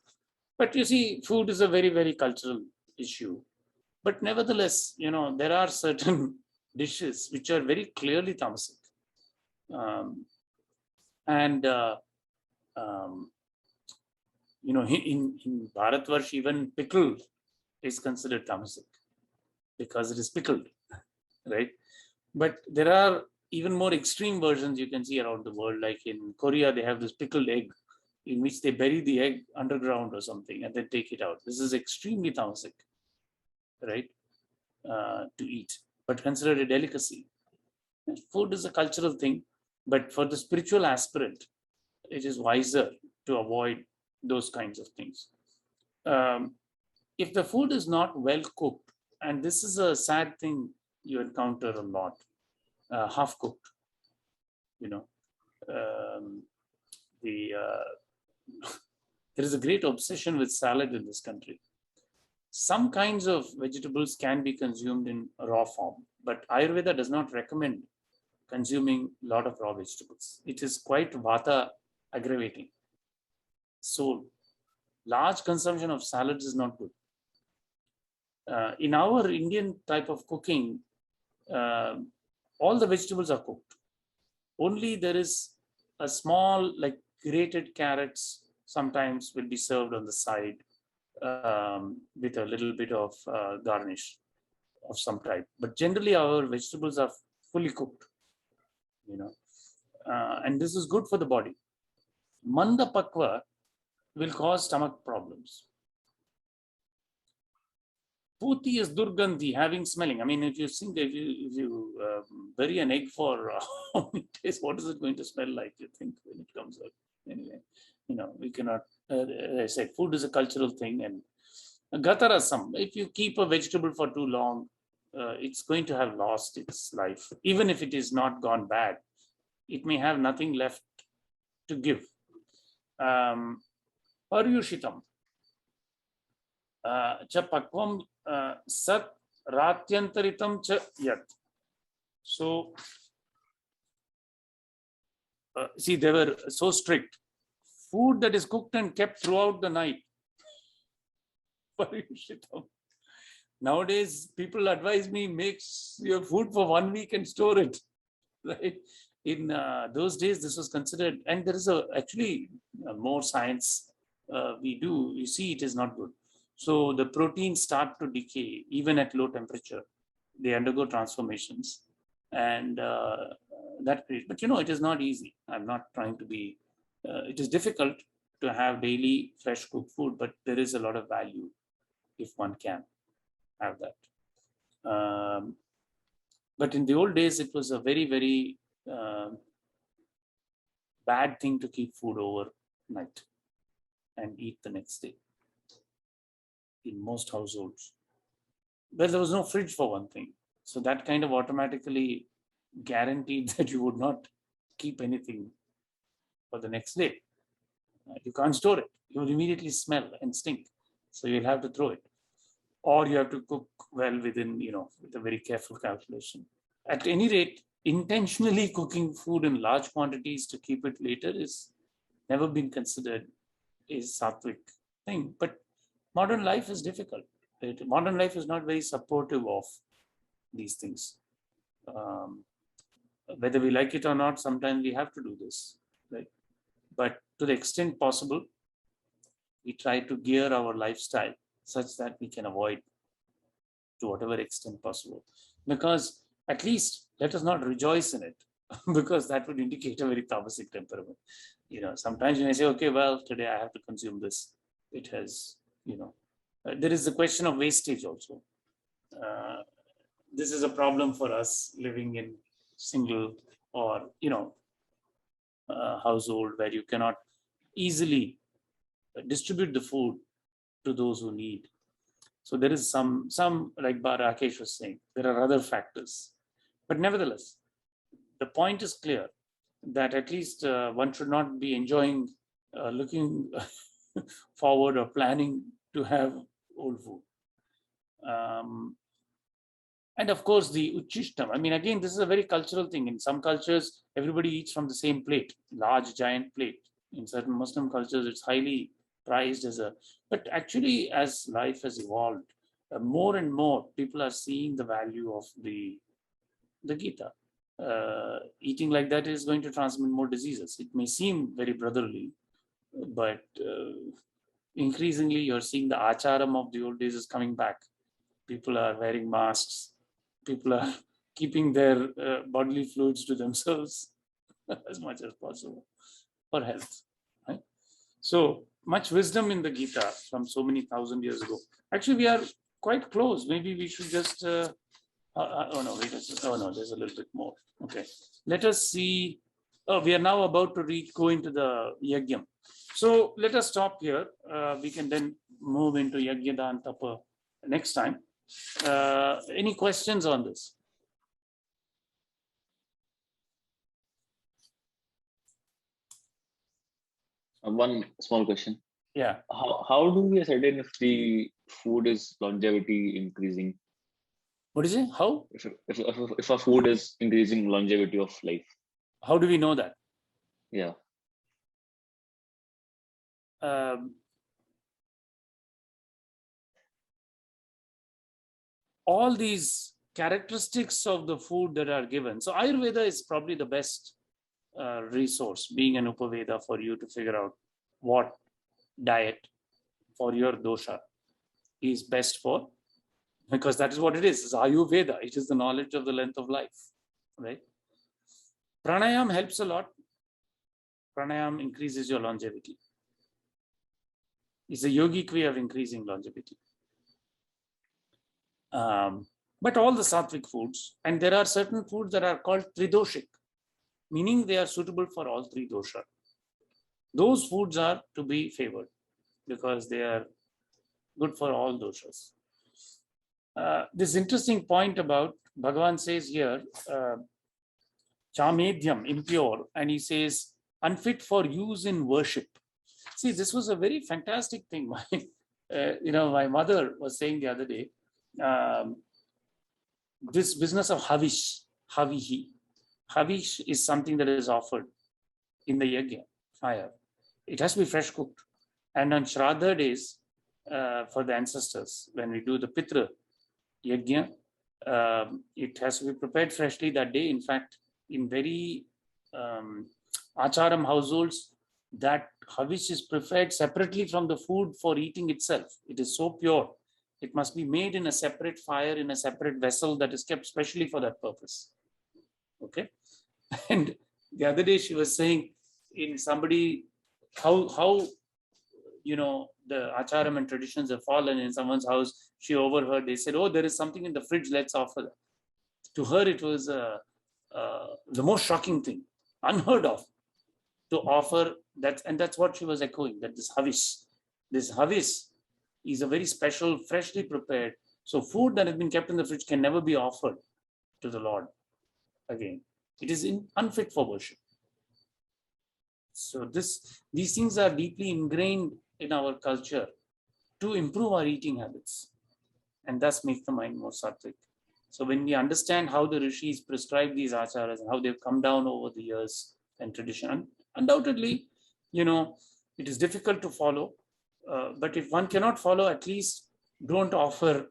But you see, food is a very, very cultural issue. But nevertheless, there are certain dishes which are very clearly tamasic. In Bharatvarsh, even pickle is considered tamasic because it is pickled, right? But there are even more extreme versions you can see around the world. Like in Korea, they have this pickled egg in which they bury the egg underground or something and then take it out. This is extremely tamasic, right? To eat, but considered a delicacy. Food is a cultural thing, but for the spiritual aspirant, it is wiser to avoid those kinds of things. If the food is not well cooked, and this is a sad thing you encounter a lot, half cooked, there is a great obsession with salad in this country. Some kinds of vegetables can be consumed in raw form, but Ayurveda does not recommend consuming a lot of raw vegetables. It is quite vata aggravating. So large consumption of salads is not good. In our Indian type of cooking, all the vegetables are cooked. Only there is a small, like grated carrots sometimes will be served on the side with a little bit of garnish of some type. But generally our vegetables are fully cooked, and this is good for the body. Manda pakva will cause stomach problems. Puti is durgandhi, having smelling. I mean, if you bury an egg for how many days, what is it going to smell like, you think, when it comes out? Anyway, we cannot, as I said, food is a cultural thing. And gatarasam, if you keep a vegetable for too long, it's going to have lost its life. Even if it is not gone bad, it may have nothing left to give. Paryushitam. Cha pakvam sat ratyantaritam cha yat. So, see, they were so strict. Food that is cooked and kept throughout the night. Paryushitam. Nowadays, people advise me, make your food for 1 week and store it. right? In those days, this was considered, and there is actually more science we do. You see, it is not good. So the proteins start to decay even at low temperature. They undergo transformations, and that creates. But it is not easy. I'm not trying to be. It is difficult to have daily fresh cooked food, but there is a lot of value if one can have that. But in the old days, it was a very, very bad thing to keep food overnight and eat the next day in most households. Well, there was no fridge for one thing. So that kind of automatically guaranteed that you would not keep anything for the next day. You can't store it. You will immediately smell and stink. So you'll have to throw it. Or you have to cook well within, with a very careful calculation. At any rate, intentionally cooking food in large quantities to keep it later is never been considered a sattvic thing. But modern life is difficult. Right? Modern life is not very supportive of these things. Whether we like it or not, sometimes we have to do this. Right? But to the extent possible, we try to gear our lifestyle such that we can avoid to whatever extent possible. Because at least let us not rejoice in it, because that would indicate a very tamasic temperament. Sometimes you may say, okay, well, today I have to consume this. It has, there is the question of wastage also. This is a problem for us living in single or, household where you cannot easily distribute the food to those who need. So there is some like Rakesh was saying, there are other factors. But nevertheless, the point is clear that at least one should not be enjoying, looking forward or planning to have old food. And of course, the uchishtam. I mean, again, this is a very cultural thing. In some cultures, everybody eats from the same plate, large, giant plate. In certain Muslim cultures, it's highly prized as but actually, as life has evolved, more and more people are seeing the value of the Gita. Eating like that is going to transmit more diseases. It may seem very brotherly, but increasingly you're seeing the acharam of the old days is coming back. People are wearing masks. People are keeping their bodily fluids to themselves as much as possible for health. Right? So much wisdom in the Gita from so many thousand years ago. Actually, we are quite close. Maybe we should just. There's a little bit more. Okay, let us see. We are now about to go into the Yajnam. So let us stop here. We can then move into Yajna Dan Tapa next time. Any questions on this? One small question. Yeah. How do we ascertain if the food is longevity increasing? What is it? How? If a food is increasing longevity of life. How do we know that? Yeah. All these characteristics of the food that are given. So Ayurveda is probably the best resource, being an Upaveda, for you to figure out what diet for your dosha is best for, because that is what it is. It's Ayurveda. It is the knowledge of the length of life, right? Pranayam helps a lot. Pranayam increases your longevity. It's a yogic way of increasing longevity. But all the sattvic foods, and there are certain foods that are called tridoshik, meaning they are suitable for all three dosha. Those foods are to be favored because they are good for all doshas. This interesting point about Bhagavan says here, chamedhyam, impure, and he says unfit for use in worship. See, this was a very fantastic thing. My mother was saying the other day, this business of havish, havihi. Havish is something that is offered in the yajna, fire. It has to be fresh cooked. And on Shraddha days, for the ancestors, when we do the Pitra yajna, it has to be prepared freshly that day. In fact, in very acharam households, that havish is prepared separately from the food for eating itself. It is so pure. It must be made in a separate fire, in a separate vessel that is kept specially for that purpose. Okay. And the other day she was saying, in somebody, how the acharam and traditions have fallen in someone's house. She overheard, they said, oh, there is something in the fridge, let's offer that. To her, it was the most shocking thing, unheard of, to offer that. And that's what she was echoing, that this havis is a very special, freshly prepared. So food that has been kept in the fridge can never be offered to the Lord again. It is unfit for worship. So these things are deeply ingrained in our culture to improve our eating habits and thus make the mind more sattvic. So when we understand how the rishis prescribe these acharas and how they've come down over the years and tradition, undoubtedly, it is difficult to follow. But if one cannot follow, at least don't offer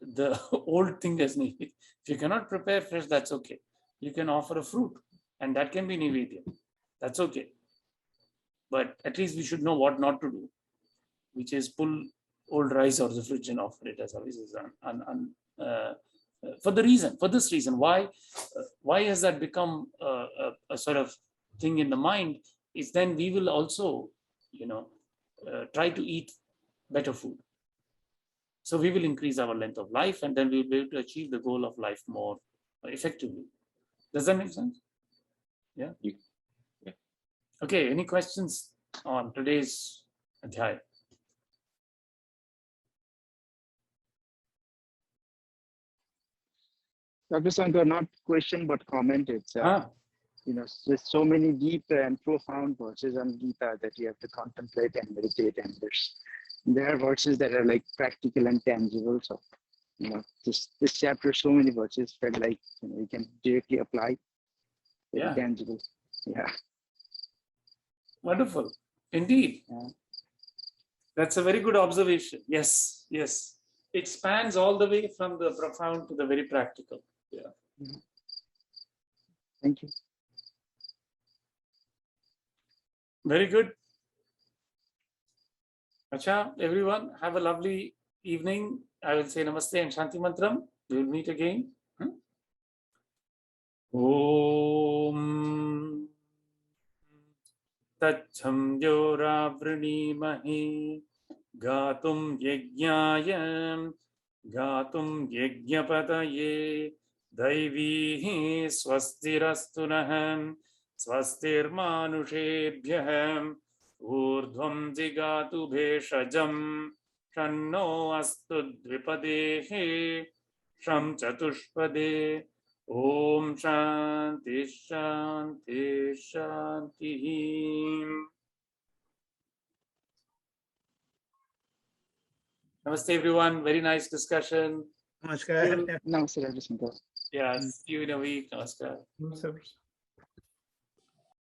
the old thing as needed. If you cannot prepare fresh, that's okay. You can offer a fruit, and that can be nivedya. That's okay. But at least we should know what not to do, which is pull old rice out of the fridge and offer it as always is for this reason. Why has that become a sort of thing in the mind? Is then we will also, try to eat better food. So we will increase our length of life, and then we will be able to achieve the goal of life more effectively. Does that make sense? Yeah. Yeah. Okay. Any questions on today's adhyaya? Dr. Shankar, not question but comment. It's there's so many deep and profound verses on Gita that you have to contemplate and meditate, and there are verses that are like practical and tangible. So this chapter, so many verses felt like we can directly apply. Very tangible. Yeah. Wonderful. Indeed. Yeah. That's a very good observation. Yes. It spans all the way from the profound to the very practical. Yeah. Thank you. Very good. Acha, everyone, have a lovely evening. I will say namaste and shanti mantram. We will meet again. Om Tacham Yora Vrinimahi Gatum Yajnayam Gatum Yajnapataye Daivihi Swastirastunaham Swastir Manushebhyaham Urdhvam Jigatu Bheshajam Shanno Astu Dvipadehe Sham Chatushpade Om Shanti Shanti Shanti. Namaste everyone. Very nice discussion. Namaskar. Namaste, Dr. Shankar. Yeah, see you in a week. Namaskar. Namaskar.